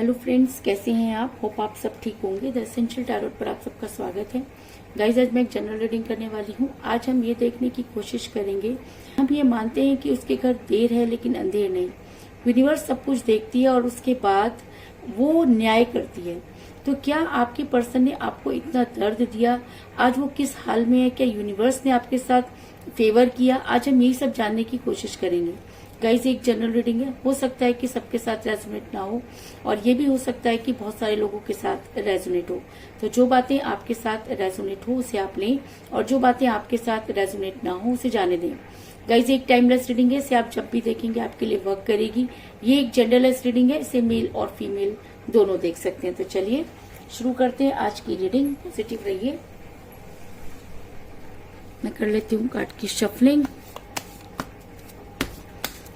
Hello friends, कैसे हैं आप? होप आप सब ठीक होंगे। द एसेंशियल टैरोट पर आप सबका स्वागत है। गाइज, आज मैं एक जनरल रीडिंग करने वाली हूँ। आज हम ये देखने की कोशिश करेंगे, हम ये मानते हैं कि उसके घर देर है लेकिन अंधेर नहीं। यूनिवर्स सब कुछ देखती है और उसके बाद वो न्याय करती है। तो क्या आपके पर्सन ने आपको इतना दर्द दिया? आज वो किस हाल में है? क्या यूनिवर्स ने आपके साथ फेवर किया? आज हम यही सब जानने की कोशिश करेंगे। गाइज, एक जनरल रीडिंग है, हो सकता है कि सबके साथ रेजोनेट ना हो और ये भी हो सकता है कि बहुत सारे लोगों के साथ रेजोनेट हो। तो जो बातें आपके साथ रेजोनेट हो उसे आप लें और जो बातें आपके साथ रेजोनेट ना हो उसे जाने दें। गाइज, एक टाइमलेस रीडिंग है, इसे आप जब भी देखेंगे आपके लिए वर्क करेगी। ये एक जेंडरलेस रीडिंग है, इसे मेल और फीमेल दोनों देख सकते हैं। तो चलिए शुरू करते हैं आज की रीडिंग। पॉजिटिव रहिए। मैं कर लेती हूँ कार्ड की शफलिंग।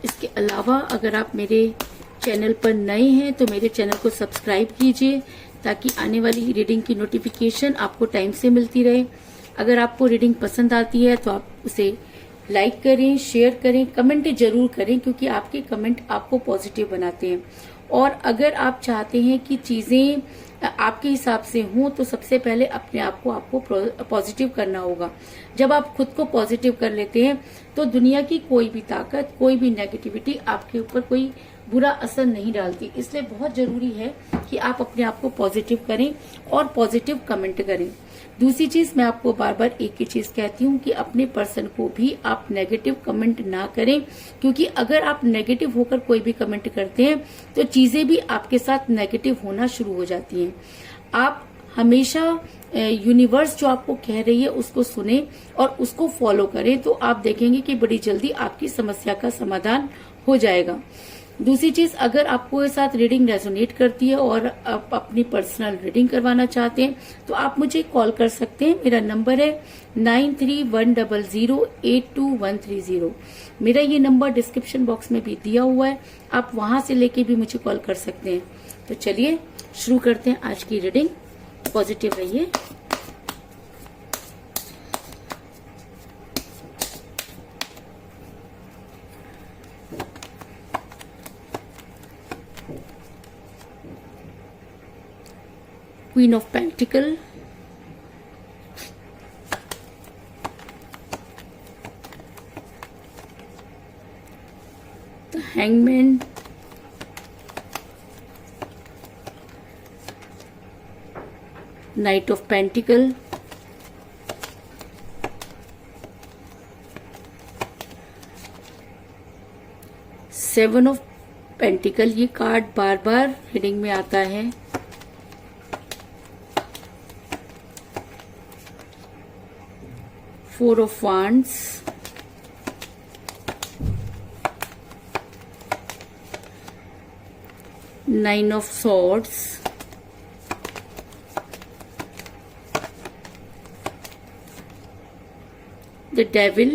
इसके अलावा अगर आप मेरे चैनल पर नए हैं तो मेरे चैनल को सब्सक्राइब कीजिए ताकि आने वाली रीडिंग की नोटिफिकेशन आपको टाइम से मिलती रहे। अगर आपको रीडिंग पसंद आती है तो आप उसे लाइक करें, शेयर करें, कमेंट जरूर करें क्योंकि आपके कमेंट आपको पॉजिटिव बनाते हैं। और अगर आप चाहते हैं कि चीजें आपके हिसाब से हों तो सबसे पहले अपने आप को आपको पॉजिटिव करना होगा। जब आप खुद को पॉजिटिव कर लेते हैं तो दुनिया की कोई भी ताकत, कोई भी नेगेटिविटी आपके ऊपर कोई बुरा असर नहीं डालती। इसलिए बहुत जरूरी है कि आप अपने आप को पॉजिटिव करें और पॉजिटिव कमेंट करें। दूसरी चीज, मैं आपको बार बार एक ही चीज कहती हूँ कि अपने पर्सन को भी आप नेगेटिव कमेंट ना करें क्योंकि अगर आप नेगेटिव होकर कोई भी कमेंट करते हैं तो चीजें भी आपके साथ नेगेटिव होना शुरू हो जाती हैं। आप हमेशा यूनिवर्स जो आपको कह रही है उसको सुने और उसको फॉलो करें तो आप देखेंगे कि बड़ी जल्दी आपकी समस्या का समाधान हो जाएगा। दूसरी चीज, अगर आपको ये साथ रीडिंग रेजोनेट करती है और आप अपनी पर्सनल रीडिंग करवाना चाहते हैं तो आप मुझे कॉल कर सकते हैं। मेरा नंबर है 9310082130। मेरा ये नंबर डिस्क्रिप्शन बॉक्स में भी दिया हुआ है, आप वहां से लेके भी मुझे कॉल कर सकते हैं। तो चलिए शुरू करते हैं आज की रीडिंग। पॉजिटिव रहिए। Queen of Pentacle, the Hangman, Knight of Pentacle, Seven of Pentacle। ये कार्ड बार बार रीडिंग में आता है। Four of Wands, Nine of Swords, the Devil,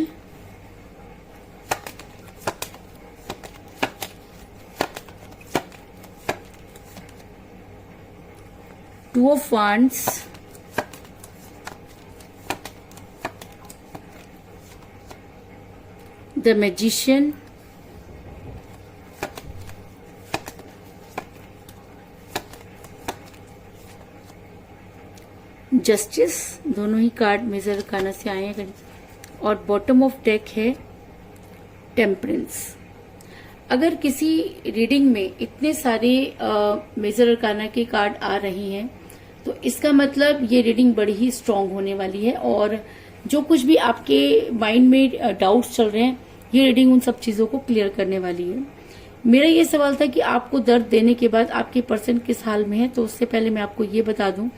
Two of Wands, the Magician, justice. दोनों ही कार्ड मेजर अरकाना से आए हैं और बॉटम ऑफ डेक है टेम्परेंस। अगर किसी रीडिंग में इतने सारे मेजर अरकाना के कार्ड आ रहे हैं तो इसका मतलब ये रीडिंग बड़ी ही स्ट्रांग होने वाली है और जो कुछ भी आपके माइंड में डाउट्स चल रहे हैं ये रीडिंग उन सब चीजों को क्लियर करने वाली है। मेरा ये सवाल था कि आपको दर्द देने के बाद आपके पर्सन किस हाल में है। तो उससे पहले मैं आपको ये बता दूं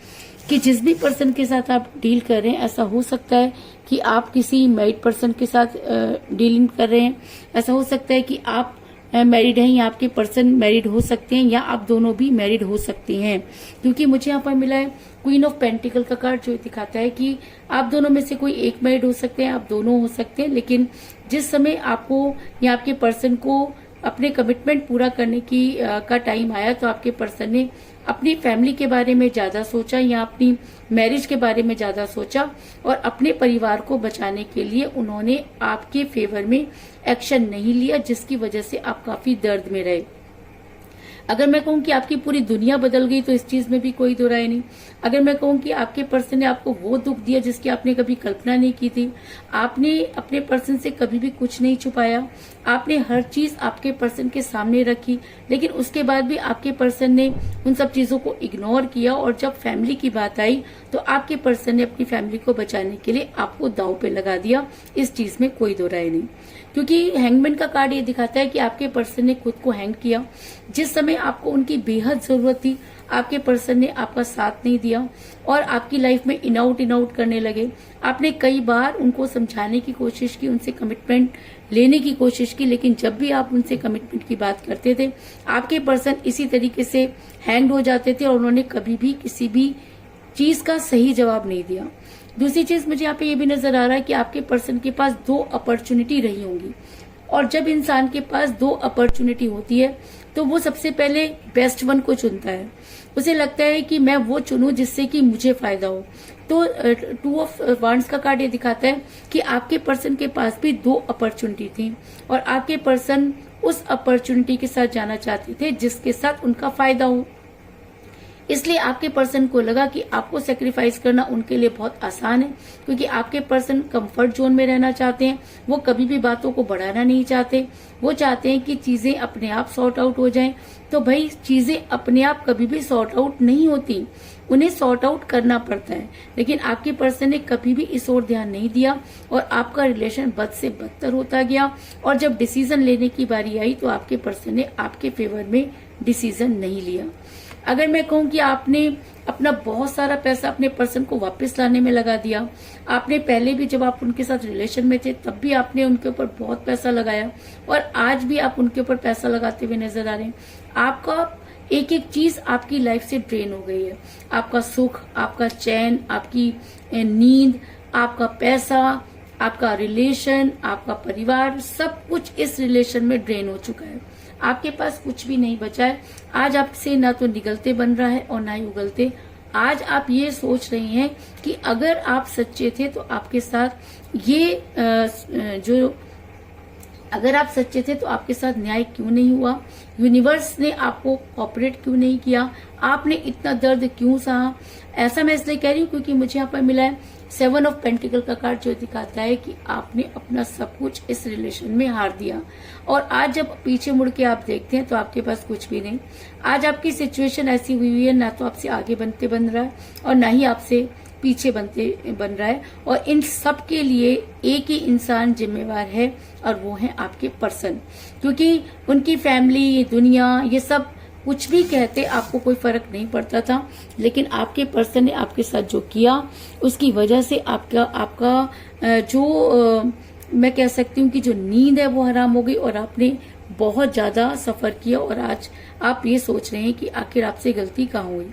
कि जिस भी पर्सन के साथ आप डील कर रहे हैं, ऐसा हो सकता है कि आप किसी मैरिड पर्सन के साथ डीलिंग कर रहे हैं, ऐसा हो सकता है कि आप मैरिड हैं या आपके पर्सन मैरिड हो सकते हैं या आप दोनों भी मैरिड हो सकते हैं क्योंकि मुझे यहाँ पर मिला है क्वीन ऑफ पेंटिकल का कार्ड जो दिखाता है कि आप दोनों में से कोई एक मैरिड हो सकते हैं, आप दोनों हो सकते हैं। लेकिन जिस समय आपको या आपके पर्सन को अपने कमिटमेंट पूरा करने का टाइम आया तो आपके पर्सन ने अपनी फैमिली के बारे में ज्यादा सोचा या अपनी मैरिज के बारे में ज्यादा सोचा और अपने परिवार को बचाने के लिए उन्होंने आपके फेवर में एक्शन नहीं लिया जिसकी वजह से आप काफी दर्द में रहे। अगर मैं कहूँ कि आपकी पूरी दुनिया बदल गई तो इस चीज में भी कोई दो राय नहीं। अगर मैं कहूँ कि आपके पर्सन ने आपको वो दुख दिया जिसकी आपने कभी कल्पना नहीं की थी, आपने अपने पर्सन से कभी भी कुछ नहीं छुपाया, आपने हर चीज आपके पर्सन के सामने रखी, लेकिन उसके बाद भी आपके पर्सन ने उन सब चीजों को इग्नोर किया, और जब फैमिली की बात आई तो आपके पर्सन ने अपनी फैमिली को बचाने के लिए आपको दांव पे लगा दिया। इस चीज में कोई दो राय नहीं, क्योंकि हैंगमैन का कार्ड ये दिखाता है कि आपके पर्सन ने खुद को हैंग किया। जिस समय आपको उनकी बेहद जरूरत थी, आपके पर्सन ने आपका साथ नहीं दिया और आपकी लाइफ में इन आउट करने लगे। आपने कई बार उनको समझाने की कोशिश की, उनसे कमिटमेंट लेने की कोशिश की, लेकिन जब भी आप उनसे कमिटमेंट की बात करते थे, आपके पर्सन इसी तरीके से हैंग हो जाते थे और उन्होंने कभी भी किसी भी चीज का सही जवाब नहीं दिया। दूसरी चीज मुझे यहाँ पे ये भी नजर आ रहा है कि आपके पर्सन के पास 2 अपॉर्चुनिटी रही होंगी, और जब इंसान के पास 2 अपॉर्चुनिटी होती है तो वो सबसे पहले बेस्ट वन को चुनता है। उसे लगता है कि मैं वो चुनूं जिससे कि मुझे फायदा हो। तो 2 ऑफ वांड्स का कार्ड ये दिखाता है कि आपके पर्सन के पास भी 2 अपॉर्चुनिटी थी और आपके पर्सन उस अपॉर्चुनिटी के साथ जाना चाहते थे जिसके साथ उनका फायदा हो। इसलिए आपके पर्सन को लगा कि आपको सेक्रीफाइस करना उनके लिए बहुत आसान है, क्योंकि आपके पर्सन कंफर्ट जोन में रहना चाहते हैं। वो कभी भी बातों को बढ़ाना नहीं चाहते, वो चाहते हैं कि चीजें अपने आप सॉर्ट आउट हो जाएं। तो भाई चीजें अपने आप कभी भी सॉर्ट आउट नहीं होती, उन्हें सॉर्ट आउट करना पड़ता है। लेकिन आपके पर्सन ने कभी भी इस ओर ध्यान नहीं दिया और आपका रिलेशन बद से बदतर होता गया, और जब डिसीजन लेने की बारी आई तो आपके पर्सन ने आपके फेवर में डिसीजन नहीं लिया। अगर मैं कहूँ कि आपने अपना बहुत सारा पैसा अपने पर्सन को वापस लाने में लगा दिया, आपने पहले भी जब आप उनके साथ रिलेशन में थे तब भी आपने उनके ऊपर बहुत पैसा लगाया और आज भी आप उनके ऊपर पैसा लगाते हुए नजर आ रहे हैं। आपका एक एक चीज आपकी लाइफ से ड्रेन हो गई है। आपका सुख, आपका चैन, आपकी नींद, आपका पैसा, आपका रिलेशन, आपका परिवार, सब कुछ इस रिलेशन में ड्रेन हो चुका है। आपके पास कुछ भी नहीं बचा है। आज आपसे ना तो निगलते बन रहा है और ना ही उगलते। आज आप ये सोच रहे हैं कि अगर आप सच्चे थे तो आपके साथ अगर आप सच्चे थे तो आपके साथ न्याय क्यों नहीं हुआ? यूनिवर्स ने आपको कोऑपरेट क्यों नहीं किया? आपने इतना दर्द क्यों सहा? ऐसा मैं इसलिए कह रही हूँ क्योंकि मुझे यहाँ पर मिला है 7 ऑफ पेंटिकल का कार्ड, जो दिखाता है कि आपने अपना सब कुछ इस रिलेशन में हार दिया। और आज जब पीछे मुड़ के आप देखते हैं तो आपके पास कुछ भी नहीं। आज आपकी सिचुएशन ऐसी हुई है, ना तो आपसे आगे बन रहा है और ना ही आपसे पीछे बन रहा है। और इन सब के लिए एक ही इंसान जिम्मेवार है और वो है आपके पर्सन, क्योंकि उनकी फैमिली, दुनिया, ये सब कुछ भी कहते आपको कोई फर्क नहीं पड़ता था। लेकिन आपके पर्सन ने आपके साथ जो किया उसकी वजह से आपका मैं कह सकती हूँ कि जो नींद है वो हराम हो गई और आपने बहुत ज्यादा सफर किया। और आज आप ये सोच रहे हैं कि आखिर आपसे गलती कहाँ हुई।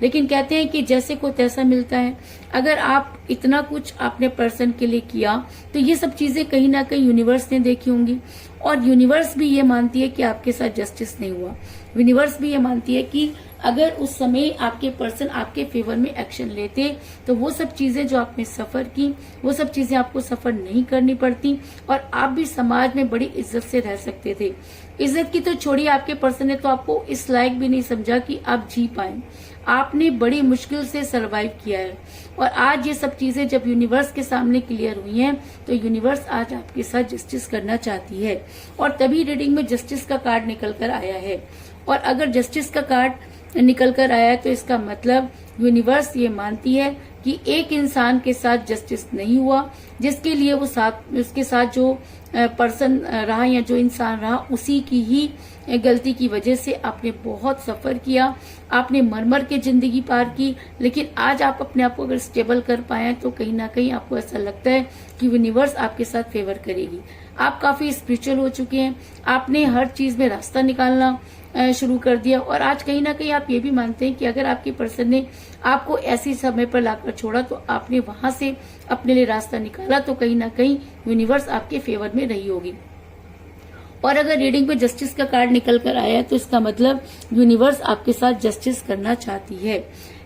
लेकिन कहते हैं कि जैसे को तैसा मिलता है। अगर आप इतना कुछ आपने पर्सन के लिए किया तो ये सब चीजें कहीं ना कहीं यूनिवर्स ने देखी होंगी, और यूनिवर्स भी ये मानती है कि आपके साथ जस्टिस नहीं हुआ। यूनिवर्स भी ये मानती है कि अगर उस समय आपके पर्सन आपके फेवर में एक्शन लेते तो वो सब चीजें जो आपने सफर की, वो सब चीजें आपको सफर नहीं करनी पड़ती और आप भी समाज में बड़ी इज्जत से रह सकते थे। इज्जत की तो छोड़िए, आपके पर्सन ने तो आपको इस लायक भी नहीं समझा कि आप जी पाए। आपने बड़ी मुश्किल से सरवाइव किया है और आज ये सब चीजें जब यूनिवर्स के सामने क्लियर हुई हैं तो यूनिवर्स आज आपके साथ जस्टिस करना चाहती है। और तभी रीडिंग में जस्टिस का कार्ड निकल कर आया है। और अगर जस्टिस का कार्ड निकल कर आया है तो इसका मतलब यूनिवर्स ये मानती है कि एक इंसान के साथ जस्टिस नहीं हुआ, जिसके लिए उसके साथ जो पर्सन रहा या जो इंसान रहा उसी की ही गलती की वजह से आपने बहुत सफर किया, आपने मर के जिंदगी पार की। लेकिन आज आप अपने आप को अगर स्टेबल कर पाए तो कहीं ना कहीं आपको ऐसा लगता है कि यूनिवर्स आपके साथ फेवर करेगी। आप काफी स्पिरिचुअल हो चुके हैं, आपने हर चीज में रास्ता निकालना शुरू कर दिया और आज कहीं ना कहीं आप ये भी मानते हैं कि अगर आपके पर्सन ने आपको ऐसी समय पर लाकर छोड़ा तो आपने वहां से अपने लिए रास्ता निकाला, तो कहीं ना कहीं यूनिवर्स आपके फेवर में रही होगी। और अगर रीडिंग में जस्टिस का कार्ड निकल कर आया है तो इसका मतलब यूनिवर्स आपके साथ जस्टिस करना चाहती है।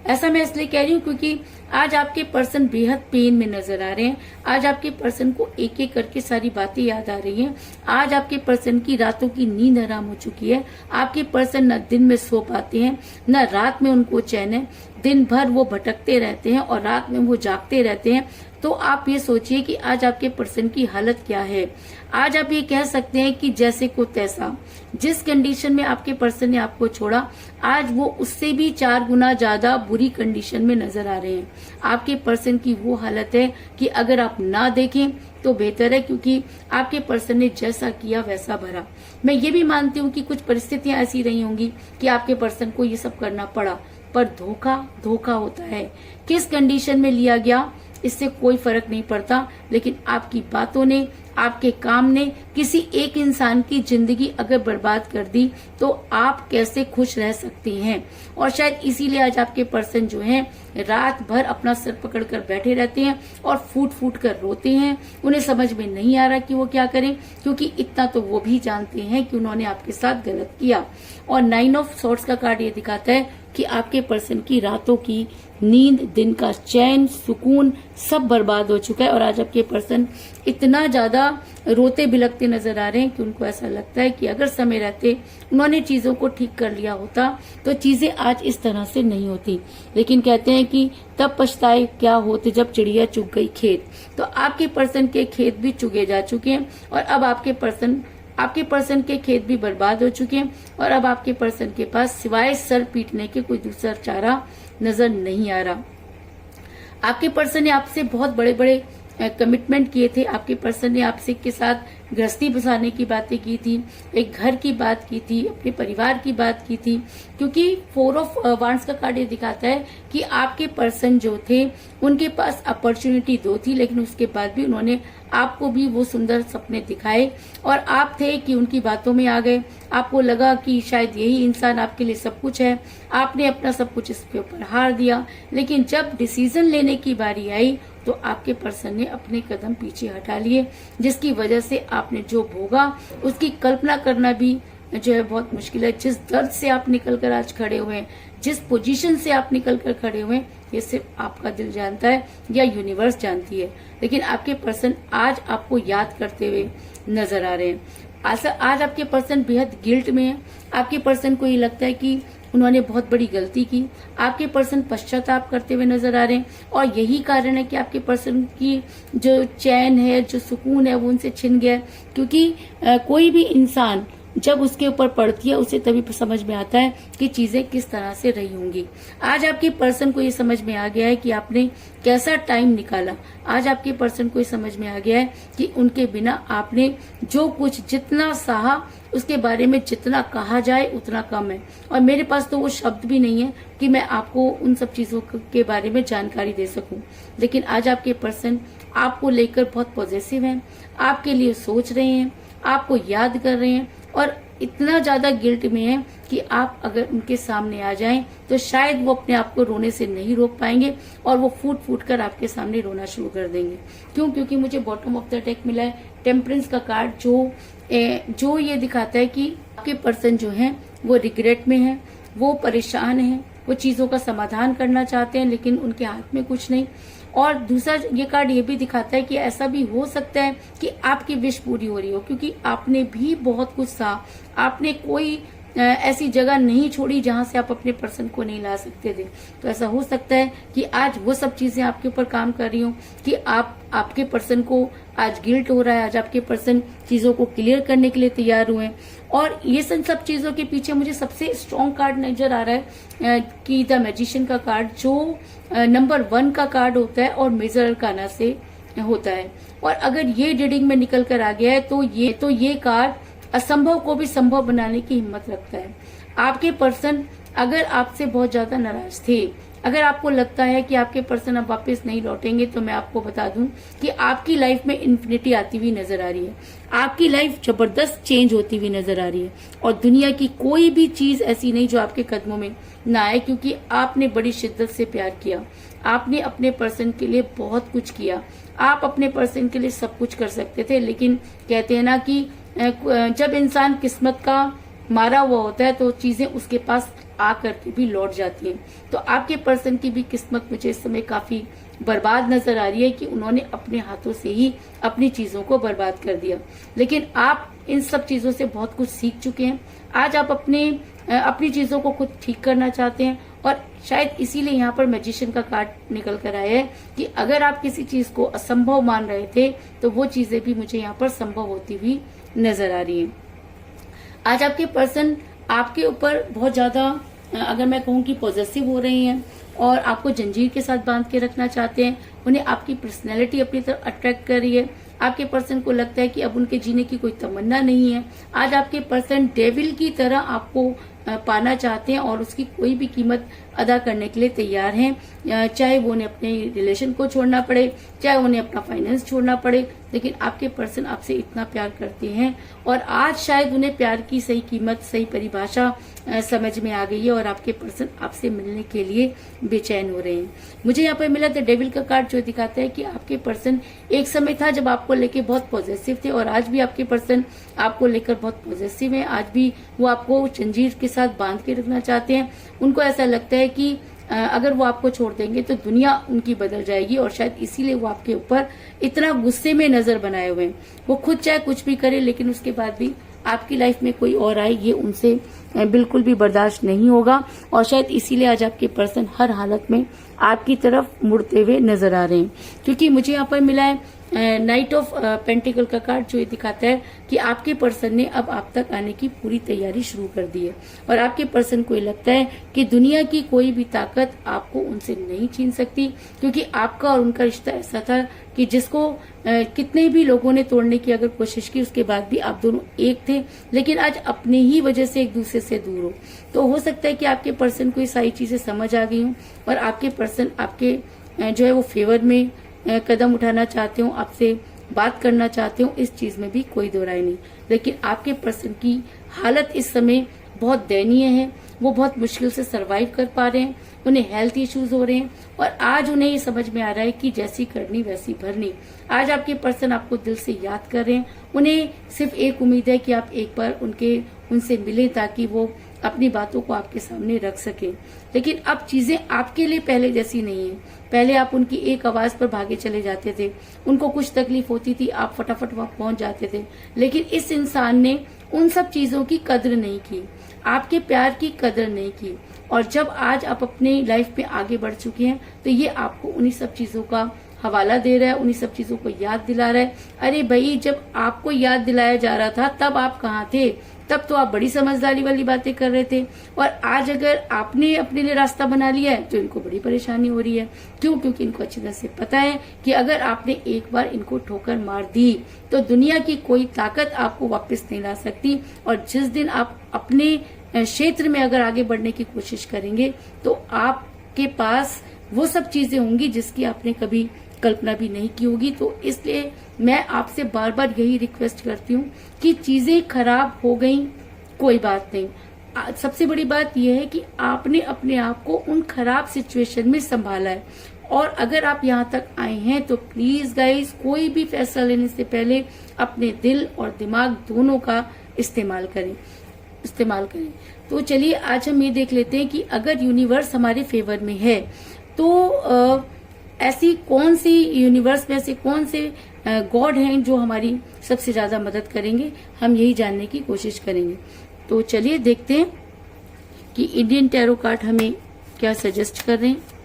ऐसा मैं इसलिए कह रही हूँ क्योंकि आज आपके पर्सन बेहद पेन में नजर आ रहे हैं। आज आपके पर्सन को एक एक करके सारी बातें याद आ रही हैं। आज आपके पर्सन की रातों की नींद हराम हो चुकी है। आपके पर्सन न दिन में सो पाते हैं, न रात में उनको चैन है। दिन भर वो भटकते रहते हैं और रात में वो जागते रहते हैं। तो आप ये सोचिए कि आज आपके पर्सन की हालत क्या है। आज आप ये कह सकते हैं कि जैसे को तैसा, जिस कंडीशन में आपके पर्सन ने आपको छोड़ा, आज वो उससे भी 4 गुना ज्यादा बुरी कंडीशन में नजर आ रहे हैं। आपके पर्सन की वो हालत है कि अगर आप ना देखें तो बेहतर है, क्योंकि आपके पर्सन ने जैसा किया वैसा भरा। मैं ये भी मानती हूँ कि कुछ परिस्थितियां ऐसी रही होंगी कि आपके पर्सन को ये सब करना पड़ा, पर धोखा धोखा होता है। किस कंडीशन में लिया गया इससे कोई फर्क नहीं पड़ता, लेकिन आपकी बातों ने, आपके काम ने किसी एक इंसान की जिंदगी अगर बर्बाद कर दी तो आप कैसे खुश रह सकती हैं। और शायद इसीलिए आज आपके पर्सन जो हैं रात भर अपना सर पकड़ कर बैठे रहते हैं और फूट फूट कर रोते हैं। उन्हें समझ में नहीं आ रहा कि वो क्या करें, क्योंकि इतना तो वो भी जानते हैं कि उन्होंने आपके साथ गलत किया। और 9 ऑफ सॉर्ड्स का कार्ड ये दिखाता है कि आपके पर्सन की रातों की नींद, दिन का चैन, सुकून सब बर्बाद हो चुका है। और आज आपके पर्सन इतना ज्यादा रोते बिलखते नजर आ रहे हैं कि उनको ऐसा लगता है कि अगर समय रहते उन्होंने चीजों को ठीक कर लिया होता तो चीजें आज इस तरह से नहीं होती। लेकिन कहते हैं कि तब पछताए क्या होते जब चिड़िया चुग गई खेत। तो आपके पर्सन के खेत भी चुगे जा चुके हैं और अब आपके पर्सन के खेत भी बर्बाद हो चुके हैं। और अब आपके पर्सन के पास सिवाय सर पीटने के कोई दूसरा चारा नजर नहीं आ रहा। आपके पर्सन ने आपसे बहुत बड़े बड़े कमिटमेंट किए थे। आपके पर्सन ने आपसे के साथ गृहस्थी बसाने की बातें की थी, एक घर की बात की थी, अपने परिवार की बात की थी। क्योंकि 4 ऑफ वांड्स का कार्ड ये दिखाता है कि आपके पर्सन जो थे उनके पास अपॉर्चुनिटी 2 थी, लेकिन उसके बाद भी उन्होंने आपको भी वो सुंदर सपने दिखाए और आप थे कि उनकी बातों में आ गए। आपको लगा कि शायद यही इंसान आपके लिए सब कुछ है। आपने अपना सब कुछ इसके ऊपर हार दिया, लेकिन जब डिसीजन लेने की बारी आई तो आपके पर्सन ने अपने कदम पीछे हटा लिए, जिसकी वजह से आपने जो भोगा उसकी कल्पना करना भी जो है बहुत मुश्किल है। जिस दर्द से आप निकल कर आज खड़े हुए हैं, जिस पोजीशन से आप निकल कर खड़े हुए हैं, ये सिर्फ आपका दिल जानता है या यूनिवर्स जानती है। लेकिन आपके पर्सन आज आपको याद करते हुए नजर आ रहे हैं। आज आपके पर्सन बेहद गिल्ट में है। आपके पर्सन को ये लगता है कि उन्होंने बहुत बड़ी गलती की। आपके पर्सन पश्चाताप करते हुए नजर आ रहे हैं और यही कारण है कि आपके पर्सन की जो चैन है, जो सुकून है, वो उनसे छिन गया है। क्योंकि कोई भी इंसान जब उसके ऊपर पड़ती है उसे तभी समझ में आता है कि चीजें किस तरह से रही होंगी। आज आपके पर्सन को ये समझ में आ गया है कि आपने कैसा टाइम निकाला। आज आपके पर्सन को ये समझ में आ गया है कि उनके बिना आपने जो कुछ जितना सहा उसके बारे में जितना कहा जाए उतना कम है। और मेरे पास तो वो शब्द भी नहीं है कि मैं आपको उन सब चीजों के बारे में जानकारी दे सकूं। लेकिन आज आपके पर्सन आपको लेकर बहुत पॉजिटिव हैं, आपके लिए सोच रहे हैं, आपको याद कर रहे हैं और इतना ज्यादा गिल्ट में है कि आप अगर उनके सामने आ जाएं तो शायद वो अपने आप को रोने से नहीं रोक पाएंगे और वो फूट फूट कर आपके सामने रोना शुरू कर देंगे। क्यों? क्योंकि मुझे बॉटम ऑफ द डेक मिला है टेम्परेंस का कार्ड, जो ये दिखाता है कि आपके पर्सन जो है वो रिग्रेट में है, वो परेशान है, वो चीजों का समाधान करना चाहते हैं लेकिन उनके हाथ में कुछ नहीं। और दूसरा ये कार्ड ये भी दिखाता है कि ऐसा भी हो सकता है कि आपकी विश पूरी हो रही हो, क्योंकि आपने भी बहुत कुछ सहा। आपने कोई ऐसी जगह नहीं छोड़ी जहां से आप अपने पर्सन को नहीं ला सकते थे। तो ऐसा हो सकता है कि आज वो सब चीजें आपके ऊपर काम कर रही हो कि आपके पर्सन को आज गिल्ट हो रहा है। आज आपके पर्सन चीजों को क्लियर करने के लिए तैयार हुए हैं। और ये सब चीजों के पीछे मुझे सबसे स्ट्रॉन्ग कार्ड नजर आ रहा है कि द मैजिशियन का कार्ड, जो नंबर 1 का कार्ड होता है और मेजर अरकाना से होता है। और अगर ये रीडिंग में निकल कर आ गया है तो ये कार्ड असंभव को भी संभव बनाने की हिम्मत रखता है। आपके पर्सन अगर आपसे बहुत ज्यादा नाराज थे, अगर आपको लगता है कि आपके पर्सन अब वापस नहीं लौटेंगे, तो मैं आपको बता दूं कि आपकी लाइफ में इन्फिनिटी आती हुई नजर आ रही है। आपकी लाइफ जबरदस्त चेंज होती हुई नजर आ रही है और दुनिया की कोई भी चीज ऐसी नहीं जो आपके कदमों में ना आए, क्योंकि आपने बड़ी शिद्दत से प्यार किया। आपने अपने पर्सन के लिए बहुत कुछ किया। आप अपने पर्सन के लिए सब कुछ कर सकते थे, लेकिन कहते हैं ना कि जब इंसान किस्मत का मारा हुआ होता है तो चीजें उसके पास आकर के भी लौट जाती हैं। तो आपके पर्सन की भी किस्मत मुझे इस समय काफी बर्बाद नजर आ रही है कि उन्होंने अपने हाथों से ही अपनी चीजों को बर्बाद कर दिया। लेकिन आप इन सब चीजों से बहुत कुछ सीख चुके हैं। आज आप अपनी चीजों को खुद ठीक करना चाहते हैं और शायद इसीलिए यहाँ पर मैजिशियन का कार्ड निकल कर आया है कि अगर आप किसी चीज को असंभव मान रहे थे तो वो चीजें भी मुझे यहाँ पर संभव होती हुई नजर आ रही हैं। आज आपके पर्सन आपके ऊपर बहुत ज्यादा अगर मैं कहूँ कि पॉजिटिव हो रहे हैं और आपको जंजीर के साथ बांध के रखना चाहते हैं। उन्हें आपकी पर्सनैलिटी अपनी तरफ अट्रैक्ट कर रही है। आपके पर्सन को लगता है कि अब उनके जीने की कोई तमन्ना नहीं है। आज आपके पर्सन डेविल की तरह आपको पाना चाहते हैं और उसकी कोई भी कीमत अदा करने के लिए तैयार हैं, चाहे वो उन्हें अपने रिलेशन को छोड़ना पड़े, चाहे उन्हें अपना फाइनेंस छोड़ना पड़े। लेकिन आपके पर्सन आपसे इतना प्यार करते हैं और आज शायद उन्हें प्यार की सही कीमत, सही परिभाषा समझ में आ गई है और आपके पर्सन आपसे मिलने के लिए बेचैन हो रहे हैं। मुझे यहाँ पर मिला द डेविल का कार्ड जो दिखाता है कि आपके पर्सन एक समय था जब आपको लेके बहुत पॉजिटिव थे और आज भी आपके पर्सन आपको लेकर बहुत पॉजिटिव है। आज भी वो आपको जंजीर के साथ बांध के रखना चाहते हैं। उनको ऐसा लगता है कि अगर वो आपको छोड़ देंगे तो दुनिया उनकी बदल जाएगी और शायद इसीलिए वो आपके ऊपर इतना गुस्से में नजर बनाए हुए हैं। वो खुद चाहे कुछ भी करे लेकिन उसके बाद भी आपकी लाइफ में कोई और आए ये उनसे बिल्कुल भी बर्दाश्त नहीं होगा और शायद इसीलिए आज आपके पर्सन हर हालत में आपकी तरफ मुड़ते हुए नजर आ रहे हैं। क्योंकि मुझे यहाँ पर मिला है नाइट ऑफ पेंटिकल का कार्ड जो ये दिखाता है कि आपके पर्सन ने अब आप तक आने की पूरी तैयारी शुरू कर दी है और आपके पर्सन को ये लगता है कि दुनिया की कोई भी ताकत आपको उनसे नहीं छीन सकती। क्योंकि आपका और उनका रिश्ता ऐसा था कि जिसको कितने भी लोगों ने तोड़ने की अगर कोशिश की उसके बाद भी आप दोनों एक थे, लेकिन आज अपने ही वजह से एक दूसरे से दूर हो। तो हो सकता है कि आपके पर्सन को ये सारी चीजें समझ आ गई हों और आपके पर्सन आपके जो है वो फेवर में कदम उठाना चाहते हो, आपसे बात करना चाहते हो। इस चीज में भी कोई दो राय नहीं। लेकिन आपके पर्सन की हालत इस समय बहुत दयनीय है। वो बहुत मुश्किल से सरवाइव कर पा रहे हैं। उन्हें हेल्थ इश्यूज हो रहे हैं और आज उन्हें ये समझ में आ रहा है कि जैसी करनी वैसी भरनी। आज आपके पर्सन आपको दिल से याद कर रहे हैं। उन्हें सिर्फ एक उम्मीद है कि आप एक बार उनसे मिलें ताकि वो अपनी बातों को आपके सामने रख सके। लेकिन अब चीजें आपके लिए पहले जैसी नहीं है। पहले आप उनकी एक आवाज पर भागे चले जाते थे, उनको कुछ तकलीफ होती थी आप फटाफट वहां पहुंच जाते थे। लेकिन इस इंसान ने उन सब चीजों की कदर नहीं की, आपके प्यार की कदर नहीं की। और जब आज आप अपनी लाइफ में आगे बढ़ चुके हैं तो ये आपको उन्हीं सब चीजों का हवाला दे रहा है, उन्हीं सब चीजों को याद दिला रहा है। अरे भाई, जब आपको याद दिलाया जा रहा था तब आप कहाँ थे? तब तो आप बड़ी समझदारी वाली बातें कर रहे थे और आज अगर आपने अपने लिए रास्ता बना लिया है तो इनको बड़ी परेशानी हो रही है। क्यों? क्योंकि इनको अच्छी तरह से पता है कि अगर आपने एक बार इनको ठोकर मार दी तो दुनिया की कोई ताकत आपको वापस नहीं ला सकती। और जिस दिन आप अपने क्षेत्र में अगर आगे बढ़ने की कोशिश करेंगे तो आपके पास वो सब चीजें होंगी जिसकी आपने कभी कल्पना भी नहीं की होगी। तो इसलिए मैं आपसे बार बार यही रिक्वेस्ट करती हूँ कि चीजें खराब हो गई, कोई बात नहीं। सबसे बड़ी बात यह है कि आपने अपने आप को उन खराब सिचुएशन में संभाला है। और अगर आप यहाँ तक आए हैं तो प्लीज गाइस, कोई भी फैसला लेने से पहले अपने दिल और दिमाग दोनों का इस्तेमाल करें। तो चलिए आज हम ये देख लेते हैं कि अगर यूनिवर्स हमारे फेवर में है तो ऐसी कौन सी यूनिवर्स में ऐसे कौन से गॉड हैं जो हमारी सबसे ज्यादा मदद करेंगे। हम यही जानने की कोशिश करेंगे। तो चलिए देखते हैं कि इंडियन टैरो कार्ड हमें क्या सजेस्ट कर रहे हैं।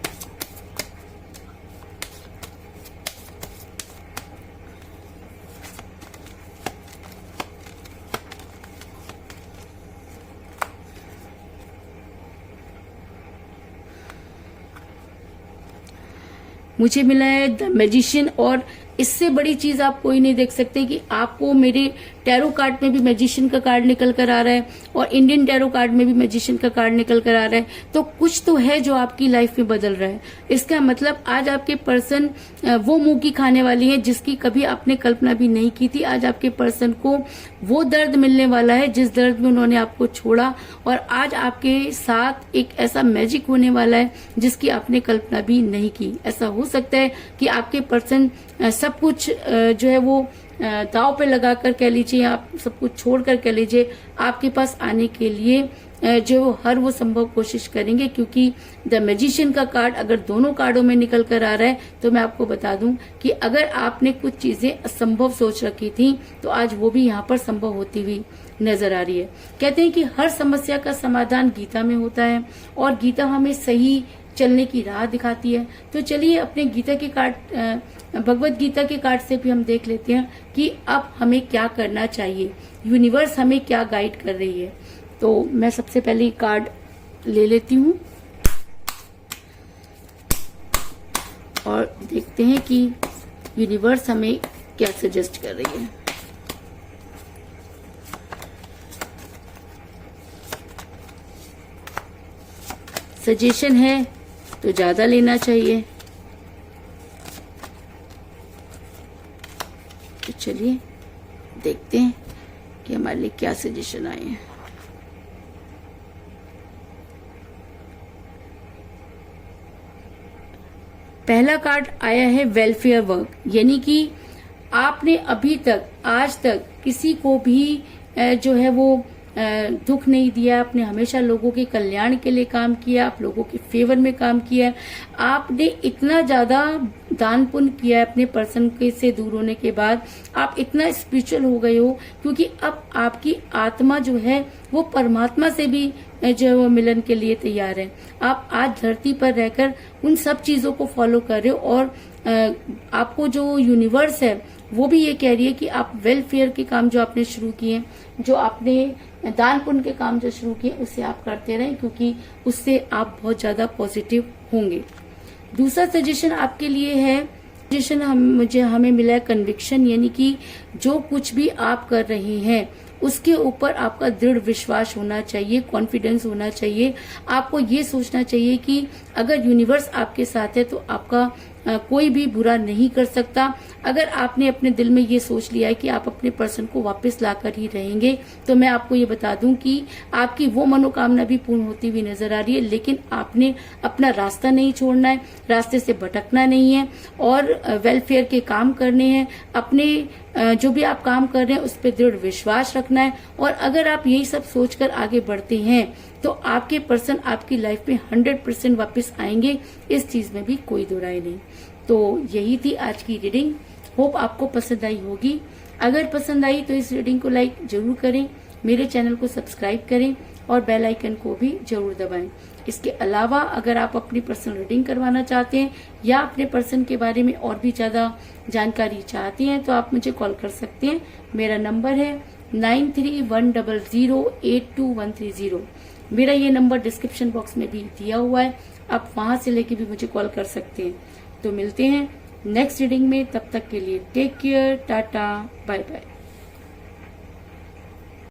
मुझे मिला है द मैजिशियन और इससे बड़ी चीज आप कोई नहीं देख सकते कि आपको मेरे टैरो कार्ड में भी मैजिशियन का कार्ड निकल कर आ रहा है और इंडियन टैरो कार्ड में भी मैजिशियन का कार्ड निकल कर आ रहा है। तो कुछ तो है जो आपकी लाइफ में बदल रहा है। इसका मतलब आज आपके पर्सन वो मुंह की खाने वाली है जिसकी कभी आपने कल्पना भी नहीं की थी। आज आपके पर्सन को वो दर्द मिलने वाला है जिस दर्द में उन्होंने आपको छोड़ा और आज आपके साथ एक ऐसा मैजिक होने वाला है जिसकी आपने कल्पना भी नहीं की। ऐसा हो सकता है कि आपके पर्सन सब कुछ जो है वो दाव पे लगाकर कह लीजिए, आप सब कुछ छोड़कर कह लीजिए, आपके पास आने के लिए जो हर वो संभव कोशिश करेंगे। क्योंकि द मैजिशियन का कार्ड अगर दोनों कार्डों में निकल कर आ रहा है तो मैं आपको बता दूं कि अगर आपने कुछ चीजें असंभव सोच रखी थी तो आज वो भी यहाँ पर संभव होती हुई नजर आ रही है। कहते हैं कि हर समस्या का समाधान गीता में होता है और गीता हमें सही चलने की राह दिखाती है। तो चलिए अपने गीता के कार्ड, भगवत गीता के कार्ड से भी हम देख लेते हैं कि अब हमें क्या करना चाहिए, यूनिवर्स हमें क्या गाइड कर रही है। तो मैं सबसे पहले कार्ड ले लेती हूँ और देखते हैं कि यूनिवर्स हमें क्या सजेस्ट कर रही है। सजेशन है तो ज्यादा लेना चाहिए। तो चलिए देखते हैं कि हमारे लिए क्या सजेशन आए हैं। पहला कार्ड आया है वेलफेयर वर्क, यानी कि आपने अभी तक आज तक किसी को भी जो है वो दुख नहीं दिया, आपने हमेशा लोगों के कल्याण के लिए काम किया, आप लोगों के फेवर में काम किया, आपने इतना ज्यादा दान पुण्य किया है अपने पर्सन के से दूर होने के बाद, आप इतना स्पिरिचुअल हो गए हो क्योंकि अब आपकी आत्मा जो है वो परमात्मा से भी जो है वो मिलन के लिए तैयार है। आप आज धरती पर रहकर उन सब चीजों को फॉलो कर रहे हो और आपको जो यूनिवर्स है वो भी ये कह रही है कि आप वेलफेयर के काम जो आपने शुरू किए, जो आपने दान पुण्य के काम जो शुरू किए, उसे आप करते रहें क्योंकि उससे आप बहुत ज्यादा पॉजिटिव होंगे। दूसरा सजेशन आपके लिए है, सजेशन हमें मिला है कन्विक्शन, यानी कि जो कुछ भी आप कर रहे हैं उसके ऊपर आपका दृढ़ विश्वास होना चाहिए, कॉन्फिडेंस होना चाहिए। आपको ये सोचना चाहिए कि अगर यूनिवर्स आपके साथ है तो आपका कोई भी बुरा नहीं कर सकता। अगर आपने अपने दिल में ये सोच लिया है कि आप अपने पर्सन को वापस लाकर ही रहेंगे, तो मैं आपको ये बता दूं कि आपकी वो मनोकामना भी पूर्ण होती हुई नजर आ रही है। लेकिन आपने अपना रास्ता नहीं छोड़ना है, रास्ते से भटकना नहीं है और वेलफेयर के काम करने हैं। अपने जो भी आप काम कर रहे हैं उस पर दृढ़ विश्वास रखना है और अगर आप यही सब सोचकर आगे बढ़ते हैं तो आपके पर्सन आपकी लाइफ में 100% वापस आएंगे, इस चीज में भी कोई दो राय नहीं। तो यही थी आज की रीडिंग, होप आपको पसंद आई होगी। अगर पसंद आई तो इस रीडिंग को लाइक जरूर करें, मेरे चैनल को सब्सक्राइब करें और बेल आइकन को भी जरूर दबाएं। इसके अलावा अगर आप अपनी पर्सनल रीडिंग करवाना चाहते हैं या अपने पर्सन के बारे में और भी ज्यादा जानकारी चाहते हैं तो आप मुझे कॉल कर सकते हैं। मेरा नंबर है 9310082130। मेरा ये नंबर डिस्क्रिप्शन बॉक्स में भी दिया हुआ है, आप वहां से लेके भी मुझे कॉल कर सकते हैं। तो मिलते हैं नेक्स्ट रीडिंग में, तब तक के लिए take care, tata, bye bye.